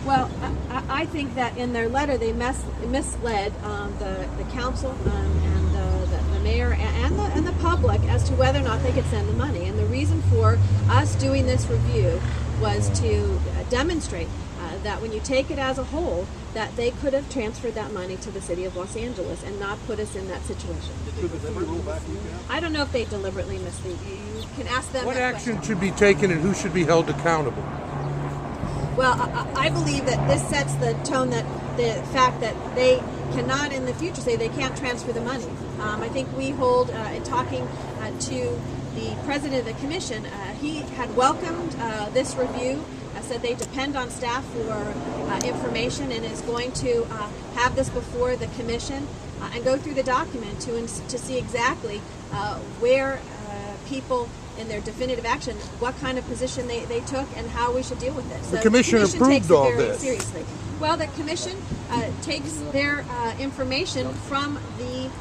Well, I think that in their letter they misled the council and the mayor and the public as to whether or not they could send the money. And the reason for us doing this review was to demonstrate that when you take it as a whole, that they could have transferred that money to the city of Los Angeles and not put us in that situation. I don't know if they deliberately mislead you. You can ask them. What action should be taken and who should be held accountable? Well, I believe that this sets the tone, that the fact that they cannot in the future say they can't transfer the money. I think we hold, in talking to the president of the commission, he had welcomed this review, said they depend on staff for information, and is going to have this before the commission and go through the document to see exactly where people in their definitive action, what kind of position they took and how we should deal with it. So the commission approved all this. Seriously. Well, the commission takes their information from the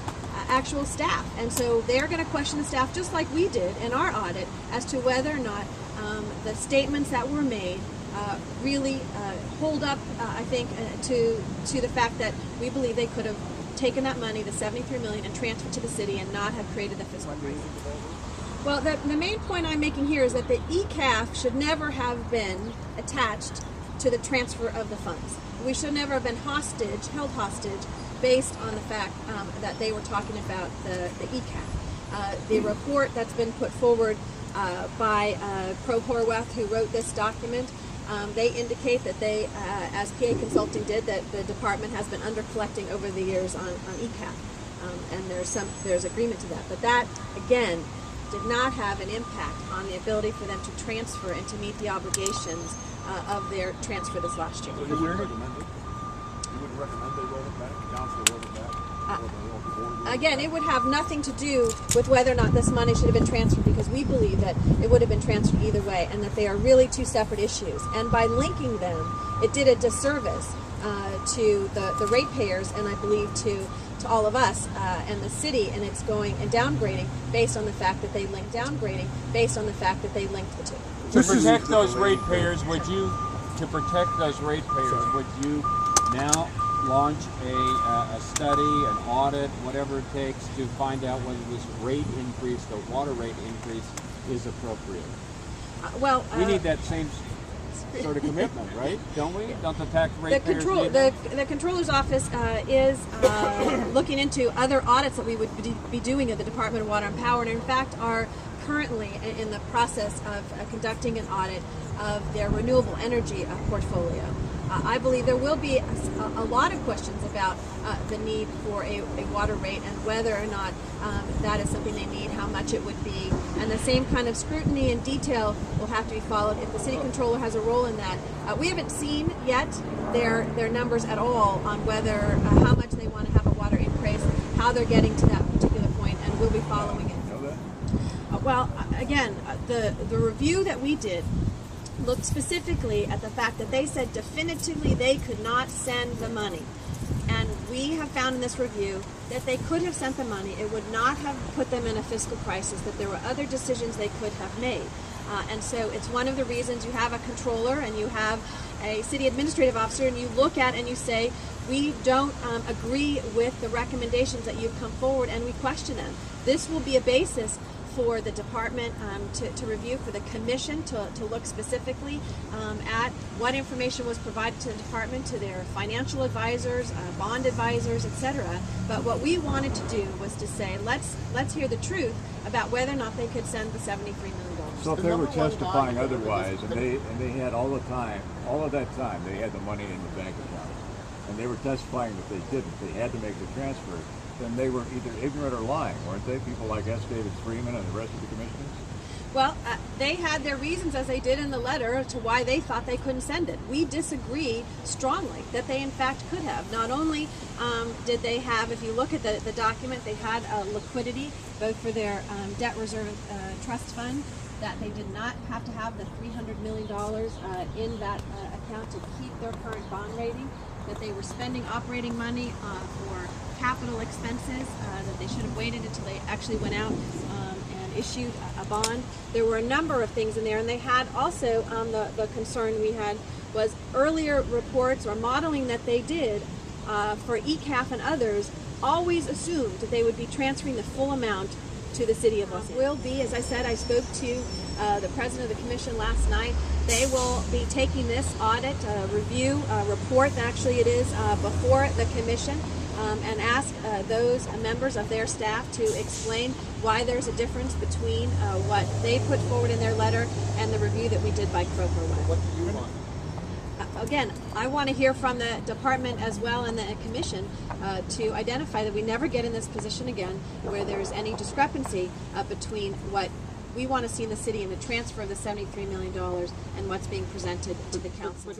actual staff, and so they're going to question the staff just like we did in our audit as to whether or not the statements that were made really hold up, I think, to the fact that we believe they could have taken that money, the $73 million, and transferred to the city and not have created the fiscal crisis. Well, the main point I'm making here is that the ECAF should never have been attached to the transfer of the funds. We should never have been held hostage, based on the fact that they were talking about the ECAF. The report that's been put forward by Pro Horwath, who wrote this document, they indicate that they, as PA Consulting did, that the department has been under collecting over the years on ECAF, and there's agreement to that. But that, again, did not have an impact on the ability for them to transfer and to meet the obligations of their transfer this last year. So you wouldn't recommend it? You wouldn't recommend they roll it back? The council roll it back? Again, it would have nothing to do with whether or not this money should have been transferred, because we believe that it would have been transferred either way, and that they are really two separate issues. And by linking them, it did a disservice to the ratepayers, and I believe to all of us and the city, and it's going and downgrading based on the fact that they linked downgrading based on the fact that they linked the two. To protect those ratepayers, would you now launch a study, an audit, whatever it takes, to find out whether this rate increase, the water rate increase, is appropriate? We need that same sort of commitment, right? Don't we? Don't the tax ratepayers need that? The Controller's Office is looking into other audits that we would be doing at the Department of Water and Power, and in fact are currently in the process of conducting an audit of their renewable energy portfolio. I believe there will be a lot of questions about the need for a water rate and whether or not that is something they need, how much it would be, and the same kind of scrutiny and detail will have to be followed if the city controller has a role in that. We haven't seen yet their numbers at all on whether how much they want to have a water increase, how they're getting to that particular point, and we'll be following it. Well, again, the review that we did looked specifically at the fact that they said definitively they could not send the money. And we have found in this review that they could have sent the money. It would not have put them in a fiscal crisis, that there were other decisions they could have made. And so it's one of the reasons you have a controller and you have a city administrative officer, and you look at and you say, we don't agree with the recommendations that you've come forward, and we question them. This will be a basis for the department to review, for the commission to look specifically at what information was provided to the department, to their financial advisors, bond advisors, etc. But what we wanted to do was to say, let's hear the truth about whether or not they could send the $73 million. So if they were testifying otherwise, and they had all of that time, they had the money in the bank account, and they were testifying that they didn't, they had to make the transfer, then they were either ignorant or lying, weren't they? People like S. David Freeman and the rest of the commissioners? Well, they had their reasons, as they did in the letter, to why they thought they couldn't send it. We disagree strongly that they in fact could have. Not only did they have, if you look at the document, they had liquidity, both for their debt reserve trust fund, that they did not have to have the $300 million in that account to keep their current bond rating, that they were spending operating money for capital expenses, that they should have waited until they actually went out and issued a bond. There were a number of things in there, and they had also the concern we had was earlier reports or modeling that they did for ECAF and others always assumed that they would be transferring the full amount to the city of Los Angeles. Will be, as I said, I spoke to the president of the commission last night. They will be taking this audit review report, actually it is, before the commission and ask those members of their staff to explain why there's a difference between what they put forward in their letter and the review that we did by Croker. What do you want? Again, I want to hear from the department as well and the commission to identify that we never get in this position again where there's any discrepancy between what we want to see in the city and the transfer of the $73 million and what's being presented to the council.